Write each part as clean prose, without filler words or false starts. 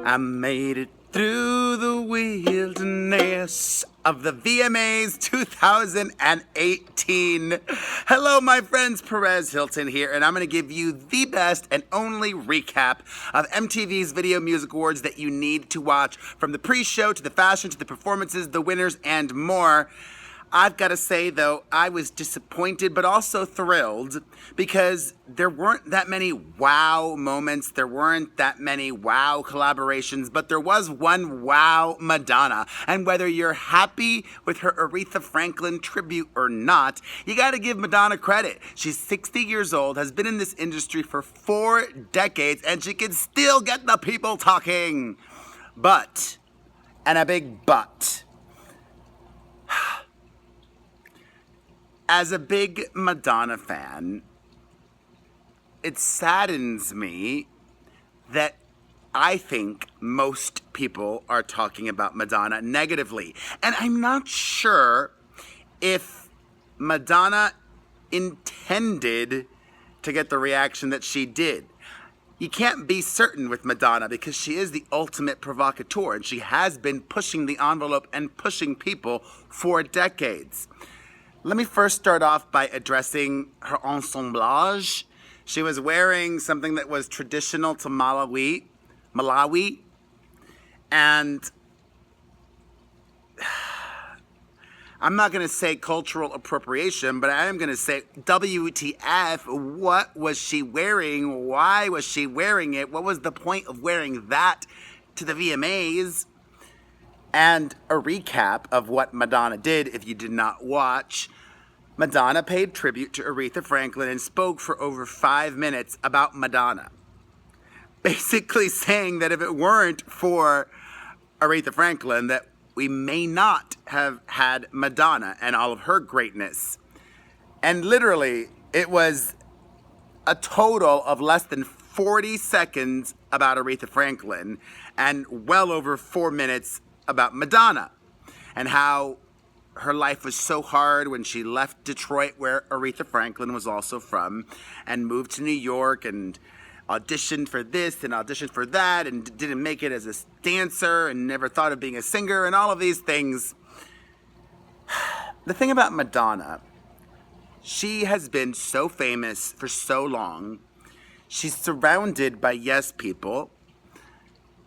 I made it through the wilderness of the VMAs 2018. Hello, my friends. Perez Hilton here, and I'm going to give you the best and only recap of MTV's Video Music Awards that you need to watch, from the pre-show to the fashion to the performances, the winners, and more. I've got to say, though, I was disappointed but also thrilled because there weren't that many wow moments. There weren't that many wow collaborations, but there was one wow Madonna. And whether you're happy with her Aretha Franklin tribute or not, you got to give Madonna credit. She's 60 years old, has been in this industry for 4 decades, and she can still get the people talking. But, and a big but, as a big Madonna fan, it saddens me that I think most people are talking about Madonna negatively. And I'm not sure if Madonna intended to get the reaction that she did. You can't be certain with Madonna because she is the ultimate provocateur, and she has been pushing the envelope and pushing people for decades. Let me first start off by addressing her ensemblage. She was wearing something that was traditional to Malawi, and I'm not going to say cultural appropriation, but I am going to say WTF, what was she wearing? Why was she wearing it? What was the point of wearing that to the VMAs? And a recap of what Madonna did, if you did not watch. Madonna paid tribute to Aretha Franklin and spoke for over 5 minutes about Madonna. Basically saying that if it weren't for Aretha Franklin, that we may not have had Madonna and all of her greatness. And literally, it was a total of less than 40 seconds about Aretha Franklin and well over 4 minutes about Madonna, and how her life was so hard when she left Detroit, where Aretha Franklin was also from, and moved to New York and auditioned for this and auditioned for that and didn't make it as a dancer and never thought of being a singer and all of these things. The thing about Madonna, she has been so famous for so long. She's surrounded by yes people.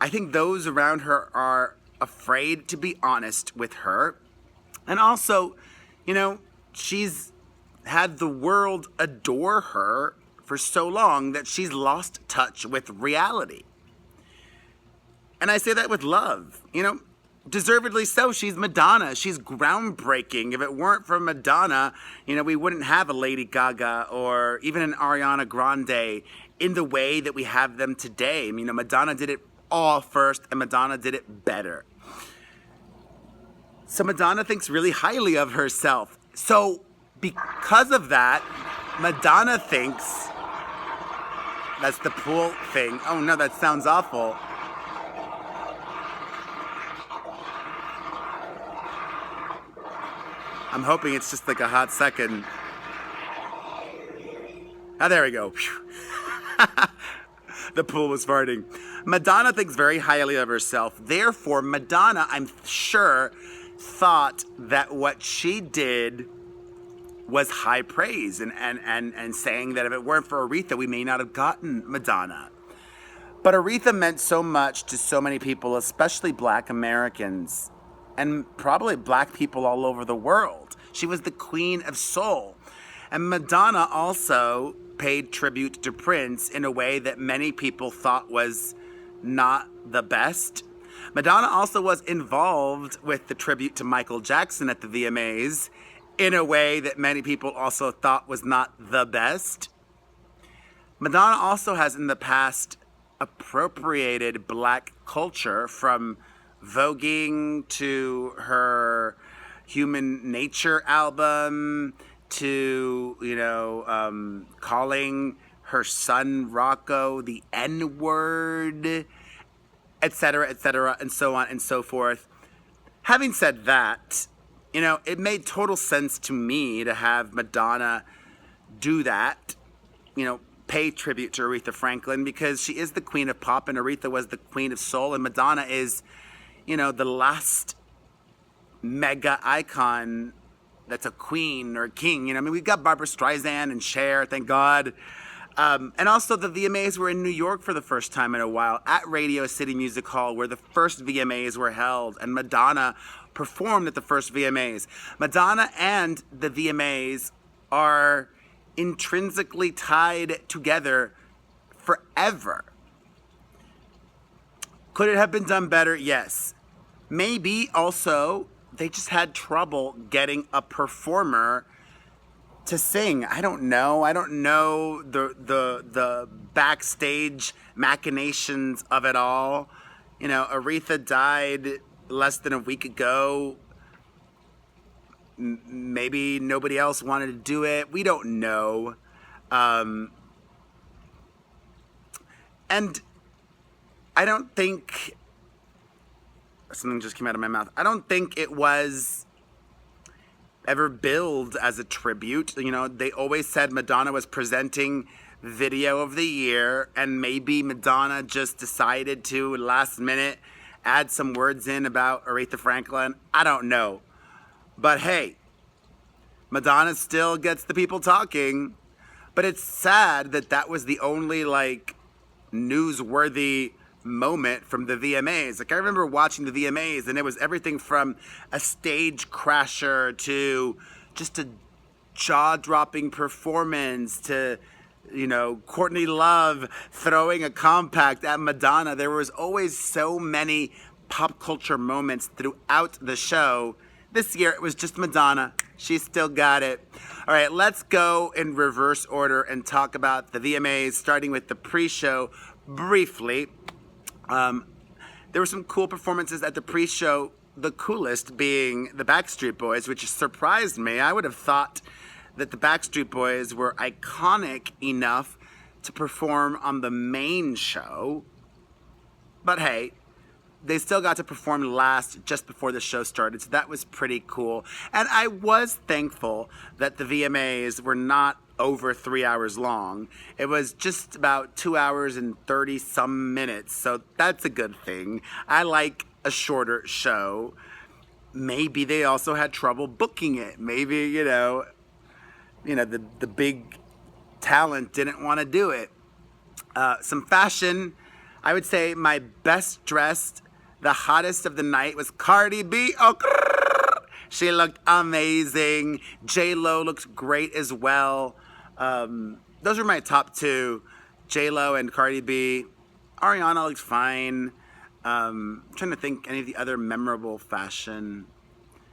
I think those around her are afraid to be honest with her. And also, she's had the world adore her for so long that she's lost touch with reality. And I say that with love, deservedly so. She's Madonna. She's groundbreaking. If it weren't for Madonna, we wouldn't have a Lady Gaga or even an Ariana Grande in the way that we have them today. Madonna did it all first, and Madonna did it better. So Madonna thinks really highly of herself. So because of that, Madonna thinks, that's the pool thing. Oh no, that sounds awful. I'm hoping it's just like a hot second. Ah, there we go. The pool was farting. Madonna thinks very highly of herself. Therefore, Madonna, I'm sure, thought that what she did was high praise and saying that if it weren't for Aretha, we may not have gotten Madonna. But Aretha meant so much to so many people, especially Black Americans and probably Black people all over the world. She was the queen of soul. And Madonna also paid tribute to Prince in a way that many people thought was not the best. Madonna also was involved with the tribute to Michael Jackson at the VMAs in a way that many people also thought was not the best. Madonna also has in the past appropriated Black culture, from voguing to her Human Nature album to, calling her son Rocco the N-word, etc., and so on and so forth. Having said that, it made total sense to me to have Madonna do that, pay tribute to Aretha Franklin because she is the queen of pop and Aretha was the queen of soul and Madonna is, the last mega icon that's a queen or a king. We've got Barbra Streisand and Cher, thank God. And also the VMAs were in New York for the first time in a while at Radio City Music Hall where the first VMAs were held and Madonna performed at the first VMAs. Madonna and the VMAs are intrinsically tied together forever. Could it have been done better? Yes. Maybe also they just had trouble getting a performer to sing. I don't know. I don't know the backstage machinations of it all. Aretha died less than a week ago. Maybe nobody else wanted to do it. We don't know. And I don't think... Something just came out of my mouth. I don't think it was ever billed as a tribute. They always said Madonna was presenting Video of the Year, and maybe Madonna just decided to, last minute, add some words in about Aretha Franklin. I don't know. But hey, Madonna still gets the people talking. But it's sad that that was the only, newsworthy moment from the VMAs. I remember watching the VMAs, and it was everything from a stage crasher to just a jaw-dropping performance to, Courtney Love throwing a compact at Madonna. There was always so many pop culture moments throughout the show. This year, it was just Madonna. She still got it. All right, let's go in reverse order and talk about the VMAs, starting with the pre-show briefly. There were some cool performances at the pre-show, the coolest being the Backstreet Boys, which surprised me. I would have thought that the Backstreet Boys were iconic enough to perform on the main show. But hey, they still got to perform last just before the show started, so that was pretty cool. And I was thankful that the VMAs were not over 3 hours long. It was just about 2 hours and 30 some minutes, so that's a good thing. I like a shorter show. Maybe they also had trouble booking it. Maybe, the big talent didn't want to do it. Some fashion. I would say my best dressed, the hottest of the night was Cardi B. Oh, she looked amazing. J-Lo looks great as well. Those are my top two. J-Lo and Cardi B. Ariana looks fine. I'm trying to think any of the other memorable fashion.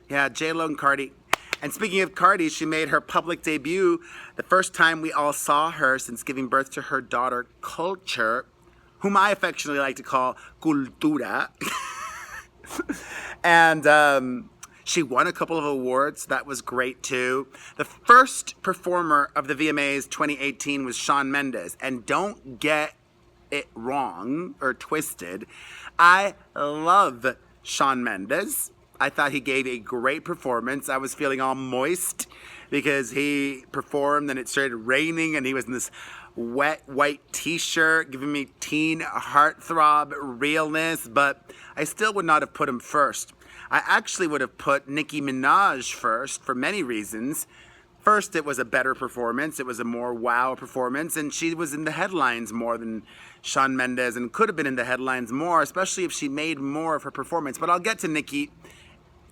Yeah, J-Lo and Cardi. And speaking of Cardi, she made her public debut the first time we all saw her since giving birth to her daughter, Culture, whom I affectionately like to call Cultura. And she won a couple of awards. That was great, too. The first performer of the VMAs 2018 was Shawn Mendes. And don't get it wrong or twisted. I love Shawn Mendes. I thought he gave a great performance. I was feeling all moist because he performed and it started raining and he was in this wet white t-shirt giving me teen heartthrob realness, but I still would not have put him first. I actually would have put Nicki Minaj first for many reasons. First, it was a better performance. It was a more wow performance, and she was in the headlines more than Shawn Mendes and could have been in the headlines more, especially if she made more of her performance. But I'll get to Nicki.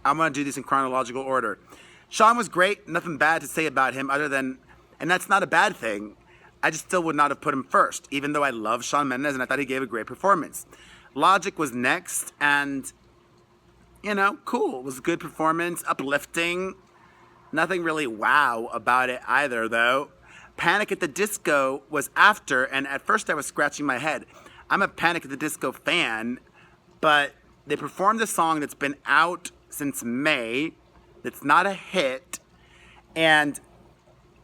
I'm going to do this in chronological order. Shawn was great. Nothing bad to say about him other than, and that's not a bad thing, I just still would not have put him first, even though I love Shawn Mendes and I thought he gave a great performance. Logic was next, and, cool. It was a good performance, uplifting. Nothing really wow about it either, though. Panic at the Disco was after, and at first I was scratching my head. I'm a Panic at the Disco fan, but they performed a song that's been out since May, that's not a hit, and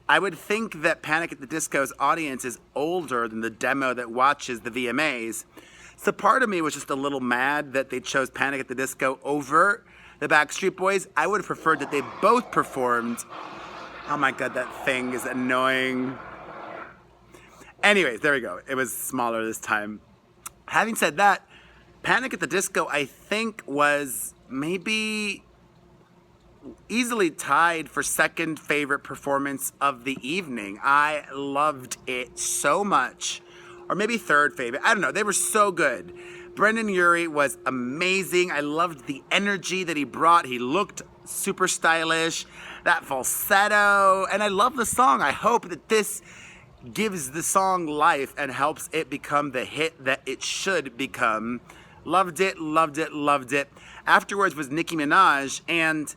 I would think that Panic at the Disco's audience is older than the demo that watches the VMAs. So part of me was just a little mad that they chose Panic at the Disco over the Backstreet Boys. I would have preferred that they both performed. Oh my God, that thing is annoying. Anyways, there we go. It was smaller this time. Having said that, Panic at the Disco, I think, was maybe easily tied for second favorite performance of the evening. I loved it so much. Or maybe third favorite. I don't know. They were so good. Brendan Urie was amazing. I loved the energy that he brought. He looked super stylish. That falsetto. And I love the song. I hope that this gives the song life and helps it become the hit that it should become. Loved it, loved it, loved it. Afterwards was Nicki Minaj and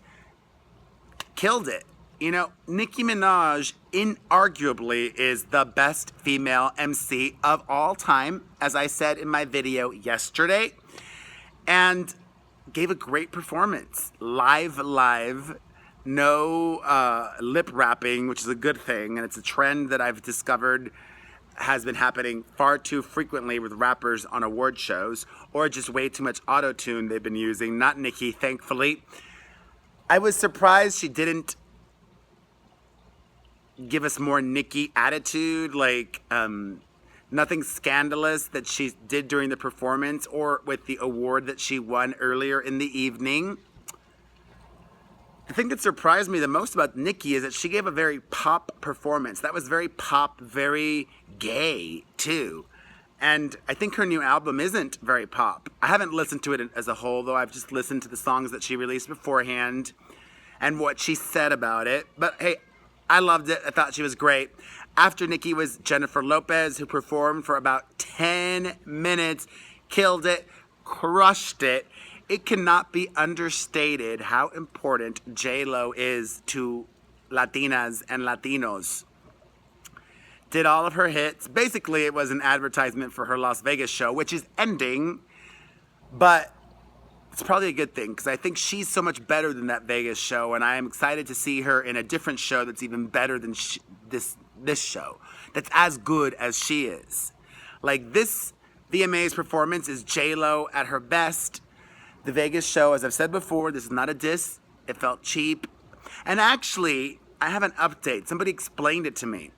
killed it. You know, Nicki Minaj inarguably is the best female MC of all time, as I said in my video yesterday, and gave a great performance. Live, no lip rapping, which is a good thing, and it's a trend that I've discovered has been happening far too frequently with rappers on award shows, or just way too much auto-tune they've been using. Not Nicki, thankfully. I was surprised she didn't give us more Nicki attitude, like nothing scandalous that she did during the performance or with the award that she won earlier in the evening. The thing that surprised me the most about Nicki is that she gave a very pop performance. That was very pop, very gay too. And I think her new album isn't very pop. I haven't listened to it as a whole, though. I've just listened to the songs that she released beforehand and what she said about it. But hey, I loved it. I thought she was great. After Nicki was Jennifer Lopez, who performed for about 10 minutes, killed it, crushed it. It cannot be understated how important J-Lo is to Latinas and Latinos. Did all of her hits. Basically, it was an advertisement for her Las Vegas show, which is ending, but it's probably a good thing because I think she's so much better than that Vegas show, and I am excited to see her in a different show that's even better than this show, that's as good as she is. Like, this VMAs performance is J-Lo at her best. The Vegas show, as I've said before, this is not a diss. It felt cheap. And actually, I have an update. Somebody explained it to me.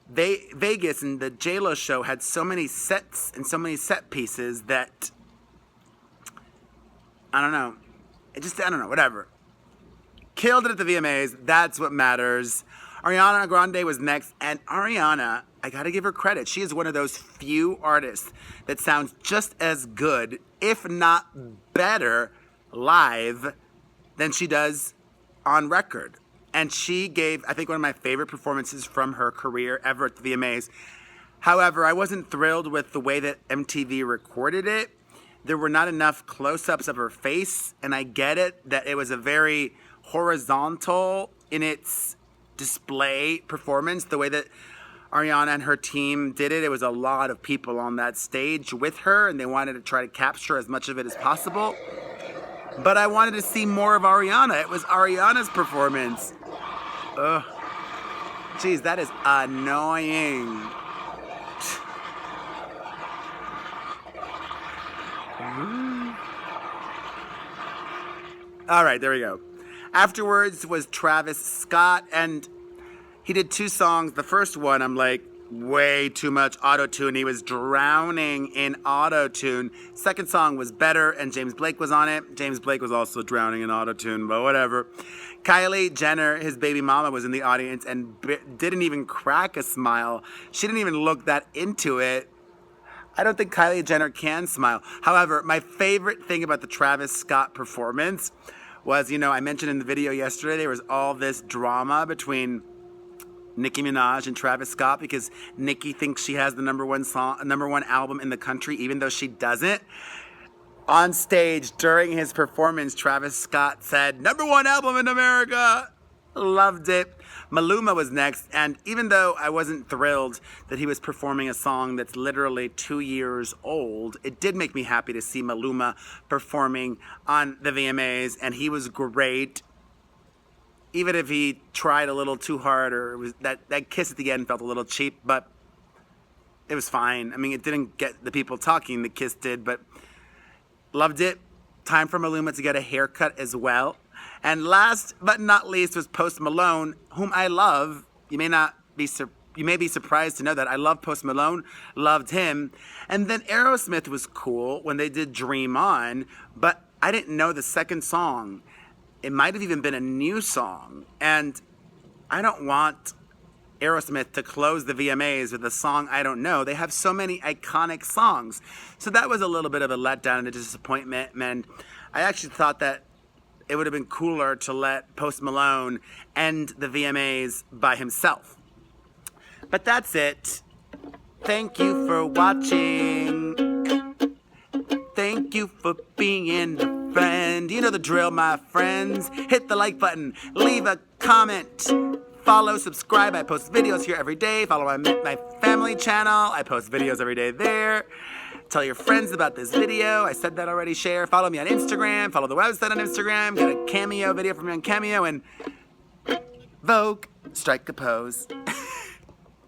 Vegas and the J-Lo show had so many sets and so many set pieces that, I don't know. I don't know, whatever. Killed it at the VMAs. That's what matters. Ariana Grande was next. And Ariana, I gotta give her credit. She is one of those few artists that sounds just as good, if not better, live than she does on record. And she gave, I think, one of my favorite performances from her career ever at the VMAs. However, I wasn't thrilled with the way that MTV recorded it. There were not enough close-ups of her face, and I get it that it was a very horizontal in its display performance. The way that Ariana and her team did it, it was a lot of people on that stage with her, and they wanted to try to capture as much of it as possible. But I wanted to see more of Ariana. It was Ariana's performance. Ugh. Jeez, that is annoying. All right, there we go. Afterwards was Travis Scott, and he did two songs. The first one, I'm like, way too much auto-tune. He was drowning in auto-tune. Second song was better, and James Blake was on it. James Blake was also drowning in auto-tune, but whatever. Kylie Jenner, his baby mama, was in the audience and didn't even crack a smile. She didn't even look that into it. I don't think Kylie Jenner can smile. However, my favorite thing about the Travis Scott performance was, you know, I mentioned in the video yesterday, there was all this drama between Nicki Minaj and Travis Scott because Nicki thinks she has the number one album in the country, even though she doesn't. On stage during his performance, Travis Scott said, "#1 album in America." Loved it. Maluma was next, and even though I wasn't thrilled that he was performing a song that's literally 2 years old, it did make me happy to see Maluma performing on the VMAs, and he was great. Even if he tried a little too hard, or it was that kiss at the end felt a little cheap, but it was fine. I mean, it didn't get the people talking, the kiss did, but loved it. Time for Maluma to get a haircut as well. And last but not least was Post Malone, whom I love. You may not be you may be surprised to know that I love Post Malone, loved him. And then Aerosmith was cool when they did Dream On, but I didn't know the second song. It might have even been a new song. And I don't want Aerosmith to close the VMAs with a song I don't know. They have so many iconic songs. So that was a little bit of a letdown and a disappointment. And I actually thought that it would have been cooler to let Post Malone end the VMAs by himself. But that's it. Thank you for watching. Thank you for being a friend. You know the drill, my friends. Hit the like button. Leave a comment. Follow, subscribe. I post videos here every day. Follow my family channel. I post videos every day there. Tell your friends about this video. I said that already. Share. Follow me on Instagram. Follow the website on Instagram. Get a cameo video from me on Cameo. And Vogue, strike a pose.